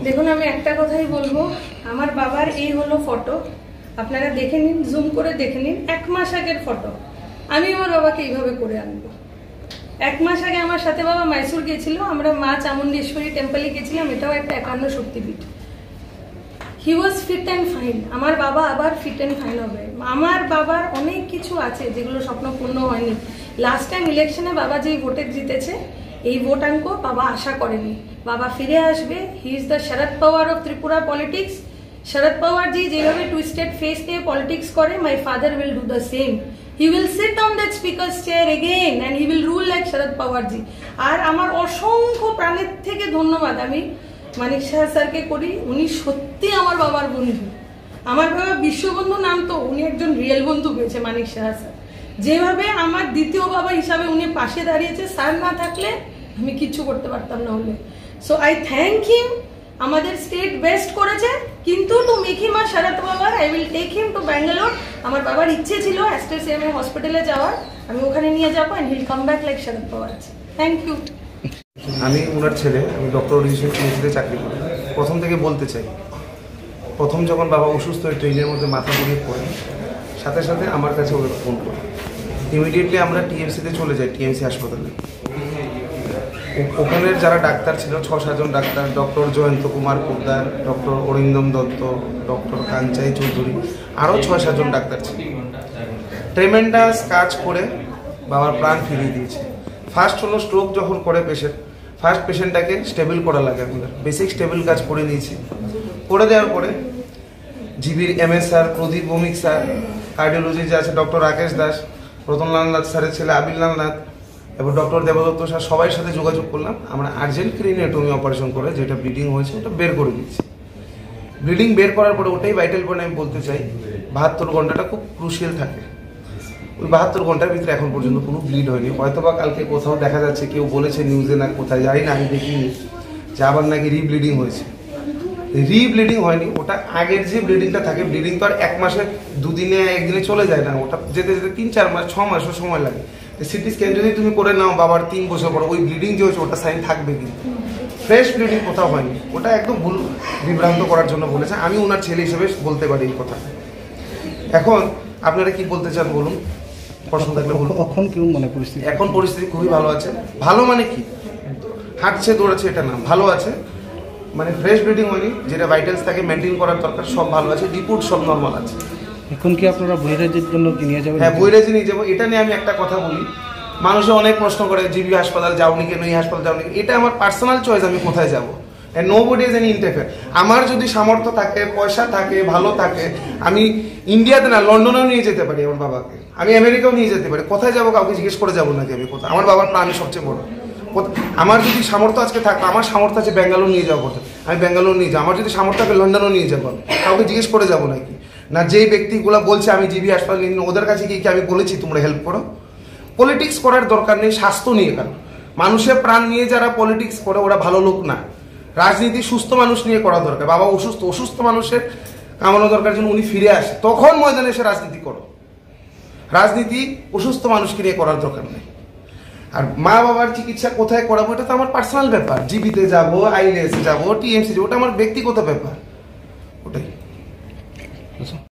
দেখুন, আমি একটা কথাই বলবো, আমার বাবার এই হলো ফটো, আপনারা দেখে নিন, জুম করে দেখে নিন। 1 মাস আগের ফটো। আমি আমার বাবাকে এইভাবে করে আনবো। 1 মাস আগে আমার সাথে বাবা মাইসুর গেছিল, আমরা মা চামুন্ডেশ্বরী টেম্পলে গেছিলাম, এটাও একটা 51 শক্তিপীঠ। হি ওয়াজ ফিট অ্যান্ড ফাইন। আমার বাবা আবার ফিট অ্যান্ড ফাইন হবে। আমার বাবার অনেক কিছু আছে যেগুলো স্বপ্ন পূর্ণ হয়নি। লাস্ট টাইম ইলেকশনে বাবা যেই ভোটে জিতেছে, এই ভোটাঙ্ক বাবা আশা করেনি। বাবা ফিরে আসবে। He is the Sharad Pawar of Tripura politics. Sharad Pawar ji যেভাবে টুইস্টেড ফেস নিয়ে পলিটিক্স করে, my father will do the same. He will sit on that speaker's chair again and he will rule like Sharad Pawar ji. আর আমার অসংখ্য প্রাণের থেকে ধন্যবাদ আমি মানিক সাহা স্যারকে করি। উনি সত্যি আমার বাবার বন্ধু। আমার বাবা বিশ্ববন্ধু নাম তো, উনি একজন রিয়েল বন্ধু পেয়েছে মানিক সাহা স্যার। যেভাবে আমার দ্বিতীয় বাবা হিসাবে উনি পাশে দাঁড়িয়েছে, স্যার না থাকলে আমি কিচ্ছু করতে পারতাম না হলে। So I thank him. আমাদের স্টেট বেস্ট করেছে, কিন্তু to make him a Sharad Pawar I will take him to Bangalore. আমার বাবার ইচ্ছে ছিল অ্যাস্ট্রেসিয়ামে হসপিটালে যাওয়ার, আমি ওখানে নিয়ে যাবো and he'll come back like Sharad Pawar. Thank you. আমি ওনার ছেলে, আমি ডক্টর রিজিস্ট্রেশন চাকরি করি। প্রথম থেকে বলতে চাই, প্রথম যখন বাবা অসুস্থ হয়ে ট্রেনের মধ্যে মাথা ঘুরিয়ে পড়ে, সাথে সাথে আমার কাছে ওরা ফোন করে। ইমিডিয়েটলি আমরা টিএমসিতে চলে যাই, টিএমসি হাসপাতালে। ওখানের যারা ডাক্তার ছিল, 6-7 জন doctor, doctor Jayanta Kumar Poddar, doctor Arindam Dutta, doctor Kanchai Chowdhury, আরও 6-7 জন ডাক্তার ছিল। ট্রেমেন্ডাস কাজ করে বাবার প্রাণ ফিরিয়ে দিয়েছে। ফার্স্ট হলো স্ট্রোক যখন করে পেশেন্ট, ফার্স্ট পেশেন্টটাকে স্টেবল করা লাগে। আমাদের বেসিক স্টেবল কাজ করে নিয়েছি। করে দেওয়ার পরে জিবির MS স্যার, প্রদীপ ভৌমিক স্যার, কার্ডিওলজি যে আছে ডক্টর রাকেশ দাস, রতনলাল নাথ স্যারের ছেলে আবিরলাল নাথ এবং ডক্টর দেবদত্ত স্যার, সবাই সাথে যোগাযোগ করলাম। আমরা আর্জেন্ট ক্রিনিওটমি অপারেশন করে যেটা ব্লিডিং হয়েছে ওটা বের করে দিচ্ছি। ব্লিডিং বের করার পরে ওটাই ভাইটাল পয়েন্ট আমি বলতে চাই, 72 ঘন্টাটা খুব ক্রুশিয়াল থাকে। ওই 72 ঘন্টার ভিতরে এখন পর্যন্ত কোনো ব্লিড হয়নি। হয়তোবা কালকে কোথাও দেখা যাচ্ছে, কেউ বলেছে নিউজে না কোথায়, জানি না, আমি দেখিনি, যে আবার নাকি রিব্লিডিং হয়েছে। রিব্লিডিং হয়নি, ওটা আগের যে ব্লিডিংটা থাকে, ব্লিডিং তো আর 1 মাসে 2 দিনে 1 দিনে চলে যায় না, ওটা যেতে যেতে 3-4 মাস 6 মাসও সময় লাগে। সিটি স্ক্যান যদি তুমি করে নাও বাবার 3 বছর পর, ওই ব্লিডিং যে হয়েছে ওটা সাইন থাকবে, কিন্তু ফ্রেশ ব্লিডিং কোথাও হয়নি। ওটা একদম ভুল বিভ্রান্ত করার জন্য বলেছে। আমি ওনার ছেলে হিসেবে বলতে পারি এই কথা। এখন আপনারা কি বলতে চান বলুন, প্রশ্ন থাকলে বলুন। এখন পরিস্থিতি খুবই ভালো আছে। ভালো মানে কি, হাঁটছে দৌড়াচ্ছে এটা না, ভালো আছে, মানে ফ্রেশ ব্লিডিং হয়নি। যেটা ভাইটালস থাকে মেনটেন করার দরকার সব ভালো আছে, রিপোর্ট সব নর্মাল আছে। এখন কি আপনারা বহিরাজ্যের জন্য কি নিয়ে যাবেন? হ্যাঁ, বহিরাজ্যে নিয়ে যাবো। এটা নিয়ে আমি একটা কথা বলি, মানুষে অনেক প্রশ্ন করে জিবি হাসপাতাল যাওনি কেন, এই হাসপাতাল যাওনি। এটা আমার পার্সোনাল চয়েস, আমি কোথায় যাবো। Nobody is any interfere. আমার যদি সামর্থ্য থাকে, পয়সা থাকে, ভালো থাকে, আমি ইন্ডিয়াতে না লন্ডনেও নিয়ে যেতে পারি আমার বাবাকে, আমি আমেরিকাও নিয়ে যেতে পারি। কোথায় যাবো কাউকে জিজ্ঞেস করে যাবো নাকি আমি কোথায়? আমার বাবার প্রাণ সবচেয়ে বড়। আমার যদি সামর্থ্য আজকে থাকতো, আমার সামর্থ্য আছে ব্যাঙ্গালোর নিয়ে যাওয়ার কথা, আমি ব্যাঙ্গালোর নিয়ে যাবো। আমার যদি সামর্থ্য থাকে লন্ডনও নিয়ে যাবো, কাউকে জিজ্ঞেস করে যাবো নাকি? না, যেই ব্যক্তিগুলো বলছে আমি জিবি হাসপাতাল নিয়ে, ওদের কাছে কি আমি বলেছি তোমরা হেল্প করো? পলিটিক্স করার দরকার নেই, স্বাস্থ্য নিয়ে কেন? মানুষের প্রাণ নিয়ে যারা পলিটিক্স করে ওরা ভালো লোক না। রাজনীতি সুস্থ মানুষ নিয়ে করা দরকার। বাবা অসুস্থ মানুষের কামানো দরকার, জন্য উনি ফিরে আসে, তখন ময়দানে এসে রাজনীতি করো। রাজনীতি অসুস্থ মানুষকে নিয়ে করার দরকার নেই। আর মা বাবার চিকিৎসা কোথায় করাবো এটা তো আমার পার্সোনাল ব্যাপার। জিবিতে যাবো, আইএলএস যাবো, টিএমসি যাবো, ওটা আমার ব্যক্তিগত ব্যাপার, ওটাই।